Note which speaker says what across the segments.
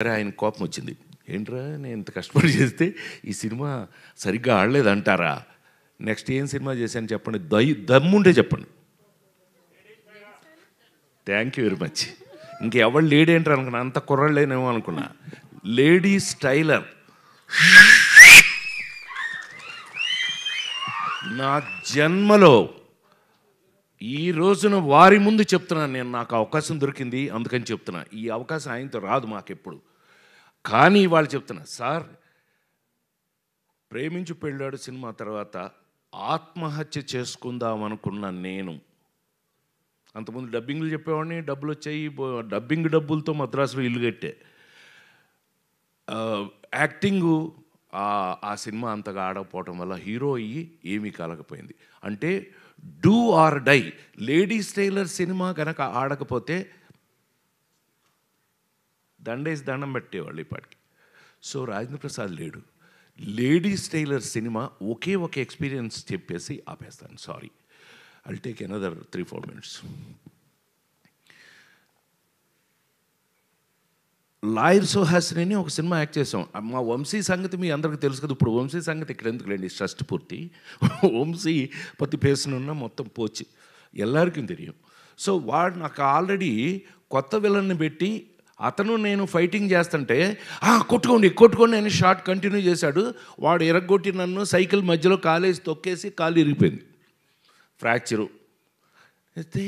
Speaker 1: సరే ఆయన కోపం వచ్చింది. ఏంట్రా నేను ఇంత కష్టపడి చేస్తే ఈ సినిమా సరిగ్గా ఆడలేదంటారా? నెక్స్ట్ ఏం సినిమా చేశాను చెప్పండి, దమ్ముంటే చెప్పండి. Thank you very much. ఇంకెవరు లేడీ ఏంటారు అనుకున్నా, అంత కుర్రలేనేమో అనుకున్నా. Lady styler. నా జన్మలో ఈ రోజున వారి ముందు చెప్తున్నాను, నేను నాకు అవకాశం దొరికింది అందుకని చెప్తున్నా. ఈ అవకాశం ఆయనతో రాదు మాకెప్పుడు. కానీ వాళ్ళు చెప్తున్నా, సార్ ప్రేమించి పెళ్ళాడు సినిమా తర్వాత ఆత్మహత్య చేసుకుందాం అనుకున్న నేను, అంతకుముందు డబ్బింగ్లు చెప్పేవాడిని, డబ్బులు వచ్చాయి, డబ్బింగ్ డబ్బులతో మద్రాసులో ఇల్లు కట్టే. యాక్టింగు ఆ సినిమా అంతగా ఆడకపోవటం వల్ల హీరో అయ్యి ఏమీ కలగపోయింది. అంటే do or die. Ladies tailor cinema కనుక ఆడకపోతే దండేసి దండం పెట్టేవాళ్ళు ఇప్పటికి. సో రాజేంద్ర ప్రసాద్ లేడు. లేడీస్ టైలర్ సినిమా ఒకే ఒక ఎక్స్పీరియన్స్ చెప్పేసి ఆపేస్తాను. Sorry, I'll take another 3-4 minutes. Lawyer Suhasini అని ఒక సినిమా యాక్ట్ చేసాం. మా వంశీ సంగతి మీ అందరికీ తెలుసు కదా. ఇప్పుడు వంశీ సంగతి ఇక్కడ ఎందుకు లేండి, షష్టి పూర్తి. వంశీ పత్తి పేసనున్న మొత్తం పోచి ఎల్లరికీ తెలియం. సో వాడు నాకు ఆల్రెడీ కొత్త విలన్ని పెట్టి అతను నేను ఫైటింగ్ చేస్తుంటే కొట్టుకోండి అని షార్ట్ కంటిన్యూ చేశాడు. వాడు ఎరగొట్టి నన్ను సైకిల్ మధ్యలో కాలేసి తొక్కేసి కాలు ఇరిగిపోయింది, ఫ్రాక్చరు. అయితే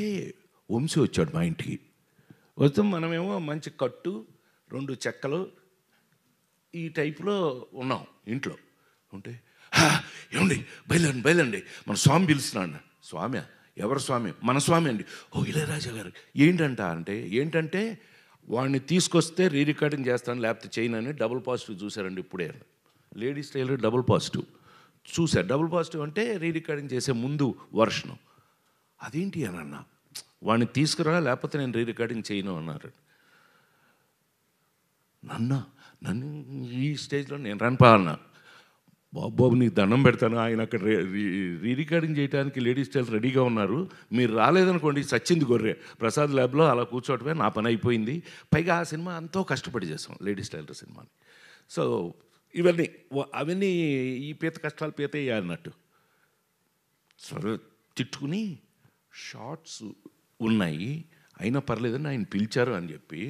Speaker 1: వంశీ వచ్చాడు మా ఇంటికి. వస్తే మనమేమో మంచి కట్టు 2 చెక్కలు ఈ టైప్లో ఉన్నాం ఇంట్లో ఉంటే, ఏమండి బయలుదేరండి మన స్వామి పిలుస్తున్నాడు. స్వామి? ఎవరు స్వామి? మన స్వామి అండి. ఓ ఇళయరాజా గారు. ఏంటంటే వాడిని తీసుకొస్తే రీ రికార్డింగ్ చేస్తాను లేకపోతే చేయను అని డబుల్ పాజిటివ్ చూశారండి ఇప్పుడే. లేడీస్ టైలర్ డబుల్ పాజిటివ్ చూశారు. డబుల్ పాజిటివ్ అంటే రీ రికార్డింగ్ చేసే ముందు వర్షను. అదేంటి అని అన్నా, వాడిని తీసుకురా లేకపోతే నేను రీ రికార్డింగ్ చేయను అన్నారు. నన్ను ఈ స్టేజ్లో నేను రానిపాలన్నా, బాబు నీకు దండం పెడతాను, ఆయన అక్కడ రీ రికార్డింగ్ చేయడానికి లేడీస్ టైలర్ రెడీగా ఉన్నారు, మీరు రాలేదనుకోండి సచ్చింది గొర్రె. ప్రసాద్ ల్యాబ్లో అలా కూర్చోవటమే నా పని అయిపోయింది. పైగా ఆ సినిమా ఎంతో కష్టపడి చేసాం, లేడీస్ టైలర్ సినిమాని. సో అవన్నీ ఈ పీత కష్టాలు పీత అన్నట్టు సరే తిట్టుకుని షార్ట్స్ ఉన్నాయి అయినా పర్లేదని ఆయన పిలిచారు అని చెప్పి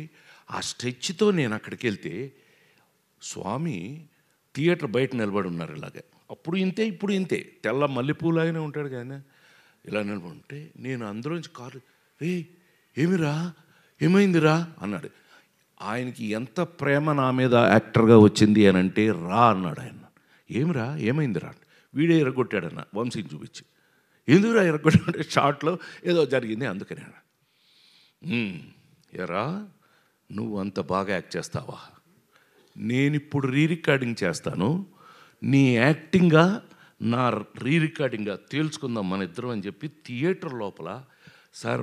Speaker 1: ఆ స్ట్రెచ్తో నేను అక్కడికి వెళ్తే స్వామి థియేటర్ బయట నిలబడి ఉన్నారు ఇలాగే. అప్పుడు ఇంతే ఇప్పుడు ఇంతే, తెల్ల మల్లెపూలాగానే ఉంటాడు కానీ ఇలా నిలబడి ఉంటే నేను అందులోంచి కారు, ఏమిరా ఏమైందిరా అన్నాడు. ఆయనకి ఎంత ప్రేమ నా మీద యాక్టర్గా వచ్చింది అని అంటే రా అన్నాడు ఆయన. ఏమిరా ఏమైందిరా? వీడే ఎరగొట్టాడన్న వంశీని చూపించి. ఎందుకురా ఎరగొట్టాడంటే షార్ట్లో ఏదో జరిగింది అందుకనే. ఎరా నువ్వు అంత బాగా యాక్ట్ చేస్తావా? నేను ఇప్పుడు రీ రికార్డింగ్ చేస్తాను, నీ యాక్టింగ్గా నా రీ రికార్డింగ్గా తేల్చుకుందాం మన ఇద్దరం అని చెప్పి థియేటర్ లోపల సార్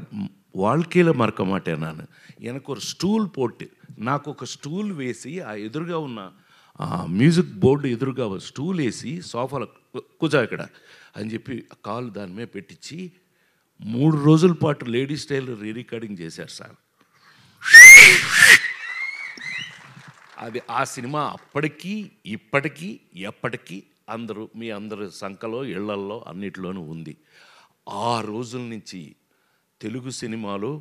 Speaker 1: வாழ்க்கையில் மறக்க மாட்டேன் நான். எனக்கு ஒரு ஸ்டூல் போட்டு నాకు ఒక స్టూల్ వేసి ఆ ఎదురుగా ఉన్న మ్యూజిక్ బోర్డు ఎదురుగా స్టూల్ వేసి సోఫాలో కూర్చో ఇక్కడ అని చెప్పి కాలు దాని మీద పెట్టించి 3 రోజుల పాటు లేడీస్ టైలర్ రీ రికార్డింగ్ చేశారు సార్. అది ఆ సినిమా అప్పటికీ ఇప్పటికీ ఎప్పటికీ మీ అందరు సంఖలో ఇళ్లల్లో అన్నిటిలోనూ ఉంది. ఆ రోజుల నుంచి తెలుగు సినిమాలో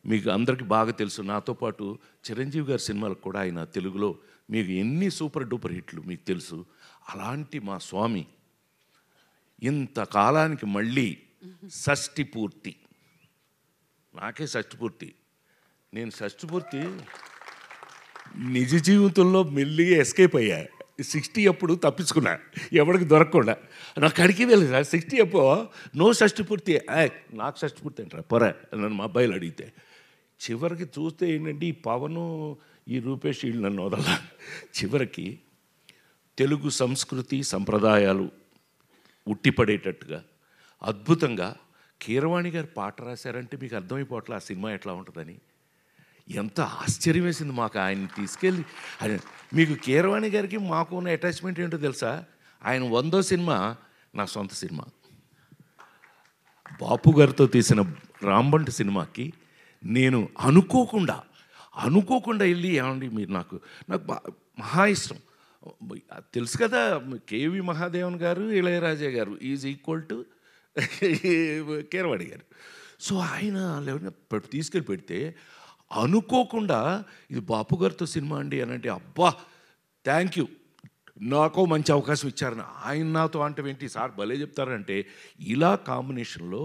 Speaker 1: మీకు అందరికీ బాగా తెలుసు, నాతో పాటు చిరంజీవి గారి సినిమాలకు కూడా ఆయన తెలుగులో మీకు ఎన్ని సూపర్ డూపర్ హిట్లు మీకు తెలుసు. అలాంటి మా స్వామి ఇంతకాలానికి మళ్ళీ షష్టి పూర్తి, నాకే షష్టి పూర్తి. నేను షష్టి పూర్తి నిజ జీవితంలో మెల్లిగా ఎస్కేప్ అయ్యా. 60 అప్పుడు తప్పించుకున్నా, ఎవరికి దొరకకుండా. నాకు అడిగి వెళ్ళదు సార్ 60 అప్పుడు నో షష్టి పూర్తి. నాకు షష్టి పూర్తి అంటారా పొరా నన్ను మా అబ్బాయిలు అడిగితే. చివరికి చూస్తే ఏంటంటే ఈ పవను ఈ రూపేష్ వీళ్ళు నన్ను వదల. చివరికి తెలుగు సంస్కృతి సంప్రదాయాలు ఉట్టిపడేటట్టుగా అద్భుతంగా కీరవాణి గారు పాట రాశారంటే మీకు అర్థమైపోవట్లే ఆ సినిమా ఎట్లా ఉంటుందని. ఎంత ఆశ్చర్యం వేసింది మాకు ఆయన తీసుకెళ్ళి. మీకు కీరవాణి గారికి మాకు ఉన్న అటాచ్మెంట్ ఏంటో తెలుసా? ఆయన 100వ సినిమా నా సొంత సినిమా. బాపు గారితో తీసిన రాంబంటి సినిమాకి నేను అనుకోకుండా అనుకోకుండా వెళ్ళి ఏమండి మీరు నాకు మహా ఇష్టం. తెలుసు కదా, కేవి మహాదేవన్ గారు, ఇళయరాజా గారు ఈజ్ ఈక్వల్ టు కీరవాణి గారు. సో ఆయన తీసుకెళ్ళి పెడితే అనుకోకుండా ఇది బాపు గారితో సినిమా అండి అని అంటే, అబ్బా థ్యాంక్ యూ, నాకో మంచి అవకాశం ఇచ్చారని. ఆయన నాతో అంటే ఏంటి సార్ భలే చెప్తారంటే, ఇలా కాంబినేషన్లో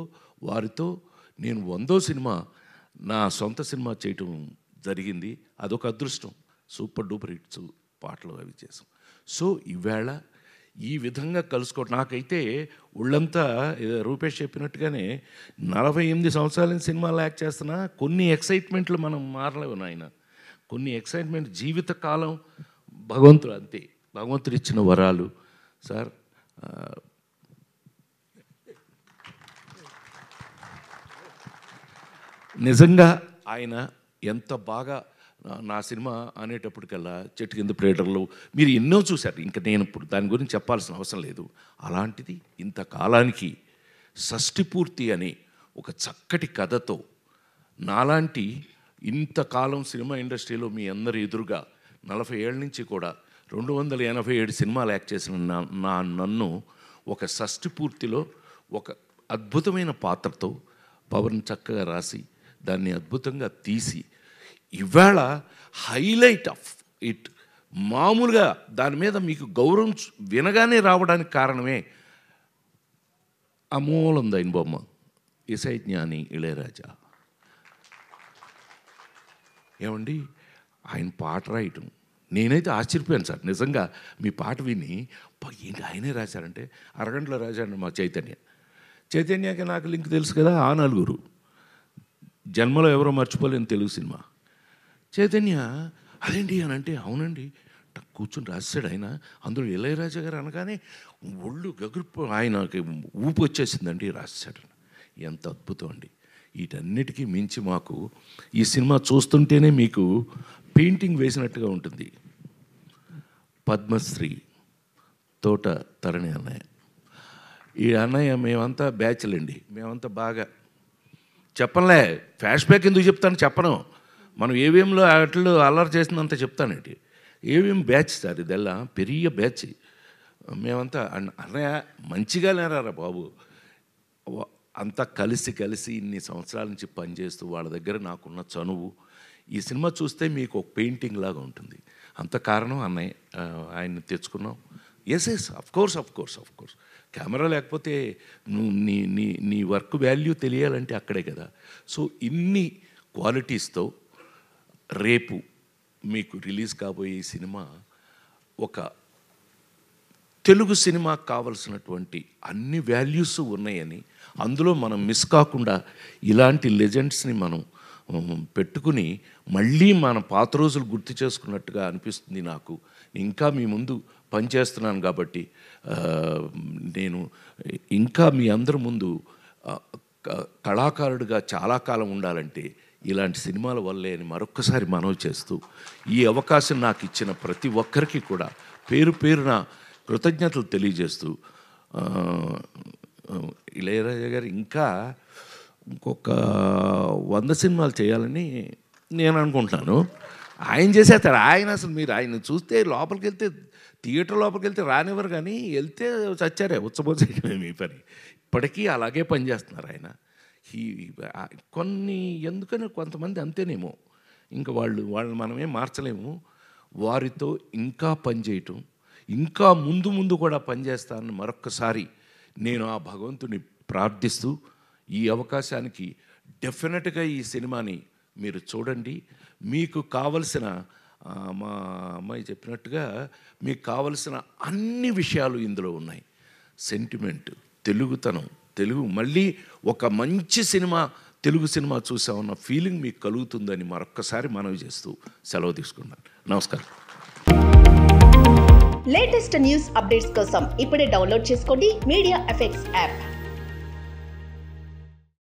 Speaker 1: వారితో నేను 100వ సినిమా నా సొంత సినిమా చేయటం జరిగింది. అదొక అదృష్టం. సూపర్ డూపర్ హిట్స్ పాటలు అవి చేసాం. సో ఈవేళ ఈ విధంగా కలుసుకోవటం నాకైతే ఒళ్ళంతా రూపేష్ చెప్పినట్టుగానే 48 సంవత్సరాల నుంచి సినిమాలు యాక్ట్ చేస్తున్నా కొన్ని ఎక్సైట్మెంట్లు మనం మారలేవు నాయన. కొన్ని ఎక్సైట్మెంట్ జీవితకాలం భగవంతుడు అంతే, భగవంతుడు ఇచ్చిన వరాలు సార్. నిజంగా ఆయన ఎంత బాగా నా సినిమా అనేటప్పటికల్లా చెట్టు కింద ప్రేడర్లు మీరు ఎన్నో చూశారు, ఇంకా నేను ఇప్పుడు దాని గురించి చెప్పాల్సిన అవసరం లేదు. అలాంటిది ఇంతకాలానికి షష్ఠిపూర్తి అనే ఒక చక్కటి కథతో నాలాంటి ఇంతకాలం సినిమా ఇండస్ట్రీలో మీ అందరి ఎదురుగా 40 ఏళ్ళ నుంచి కూడా 287 సినిమాలు యాక్ట్ చేసిన నన్ను ఒక షష్ఠిపూర్తిలో ఒక అద్భుతమైన పాత్రతో పవన్ చక్కగా రాసి దాన్ని అద్భుతంగా తీసి ఇవాళ హైలైట్ ఆఫ్ ఇట్ మామూలుగా దాని మీద మీకు గౌరవం వినగానే రావడానికి కారణమే అమూలందైన బొమ్మ ఇసై జ్ఞాని ఇళయరాజా. ఏమండి ఆయన పాట రాయటం నేనైతే ఆశ్చర్యపోయాను సార్. నిజంగా మీ పాట విని ఏంటి ఆయనే రాశారంటే, అరగంటలో రాశాడు మా చైతన్యకి నాకు లింక్ తెలుసు కదా, ఆ నలుగురు జన్మలో ఎవరో మర్చిపోలేని తెలుగు సినిమా. చైతన్య అదేంటి అని అంటే, అవునండి కూర్చొని రాశాడు ఆయన. అందులో ఇళయరాజా గారు అనగానే ఒళ్ళు గగురు ఆయనకి ఊపు వచ్చేసిందండి, రాశాడు. ఎంత అద్భుతం అండి. వీటన్నిటికీ మించి మాకు ఈ సినిమా చూస్తుంటేనే మీకు పెయింటింగ్ వేసినట్టుగా ఉంటుంది. పద్మశ్రీ తోట తరణి అన్నయ్య, ఈ అన్నయ్య మేమంతా బ్యాచ్లండి, మేమంతా బాగా చెప్పనులే, ఫ్లాష్ బ్యాక్ ఎందుకు చెప్తాను చెప్పను, మనం ఏవిఎంలో అట్లు అల్లరి చేసినంత చెప్తానండి. ఏవిఎం బ్యాచ్ సార్, ఇదెల్లా పెరియ బ్యాచ్. మేమంతా అన్నయ్య మంచిగా లేరారా బాబు, అంతా కలిసి ఇన్ని సంవత్సరాల నుంచి పనిచేస్తూ వాళ్ళ దగ్గర నాకున్న చనువు. ఈ సినిమా చూస్తే మీకు ఒక పెయింటింగ్ లాగా ఉంటుంది. అంత కారణం అన్నయ్య, ఆయన్ని తెచ్చుకున్నాం. ఎస్ అఫ్ కోర్స్ కెమెరా లేకపోతే నువ్వు నీ వర్క్ వాల్యూ తెలియాలంటే అక్కడే కదా. సో ఇన్ని క్వాలిటీస్తో రేపు మీకు రిలీజ్ కాబోయే ఈ సినిమా ఒక తెలుగు సినిమాకు కావలసినటువంటి అన్ని వాల్యూస్ ఉన్నాయని, అందులో మనం మిస్ కాకుండా ఇలాంటి లెజెండ్స్ని మనం పెట్టుకుని మళ్ళీ మన పాత రోజులు గుర్తు చేసుకున్నట్టుగా అనిపిస్తుంది నాకు. ఇంకా మీ ముందు పనిచేస్తున్నాను కాబట్టి నేను ఇంకా మీ అందరి ముందు కళాకారుడిగా చాలా కాలం ఉండాలంటే ఇలాంటి సినిమాల వల్లే అని మరొక్కసారి మనవి చేస్తూ, ఈ అవకాశం నాకు ఇచ్చిన ప్రతి ఒక్కరికి కూడా పేరు పేరున కృతజ్ఞతలు తెలియజేస్తూ, ఇళయరాజా గారు ఇంకా ఇంకొక 100 సినిమాలు చేయాలని నేను అనుకుంటున్నాను. ఆయన చేసేస్తారు. ఆయన అసలు మీరు ఆయన చూస్తే లోపలికి వెళ్తే, థియేటర్ లోపలికి వెళ్తే రానివ్వరు, కానీ వెళ్తే చచ్చారే ఉచ్చబోసేయడమే మీ పని. ఇప్పటికీ అలాగే పనిచేస్తున్నారు ఆయన. కొన్ని ఎందుకని కొంతమంది అంతేనేమో, ఇంకా వాళ్ళు మనమేం మార్చలేము. వారితో ఇంకా పనిచేయటం, ఇంకా ముందు కూడా పనిచేస్తానని మరొక్కసారి నేను ఆ భగవంతుని ప్రార్థిస్తూ, ఈ అవకాశానికి డెఫినెట్గా ఈ సినిమాని మీరు చూడండి. మీకు కావలసిన మా అమ్మాయి చెప్పినట్టుగా మీకు కావలసిన అన్ని విషయాలు ఇందులో ఉన్నాయి. సెంటిమెంట్, తెలుగుతనం, తెలుగు మళ్ళీ ఒక మంచి సినిమా, తెలుగు సినిమా చూసామన్న ఫీలింగ్ మీకు కలుగుతుందని మరొక్కసారి మనవి చేస్తూ సెలవు తీసుకున్నాను. నమస్కారం.
Speaker 2: లేటెస్ట్ న్యూస్ అప్డేట్స్ కోసం ఇప్పుడే డౌన్లోడ్ చేసుకోండి మీడియా ఎఫెక్ట్స్ యాప్.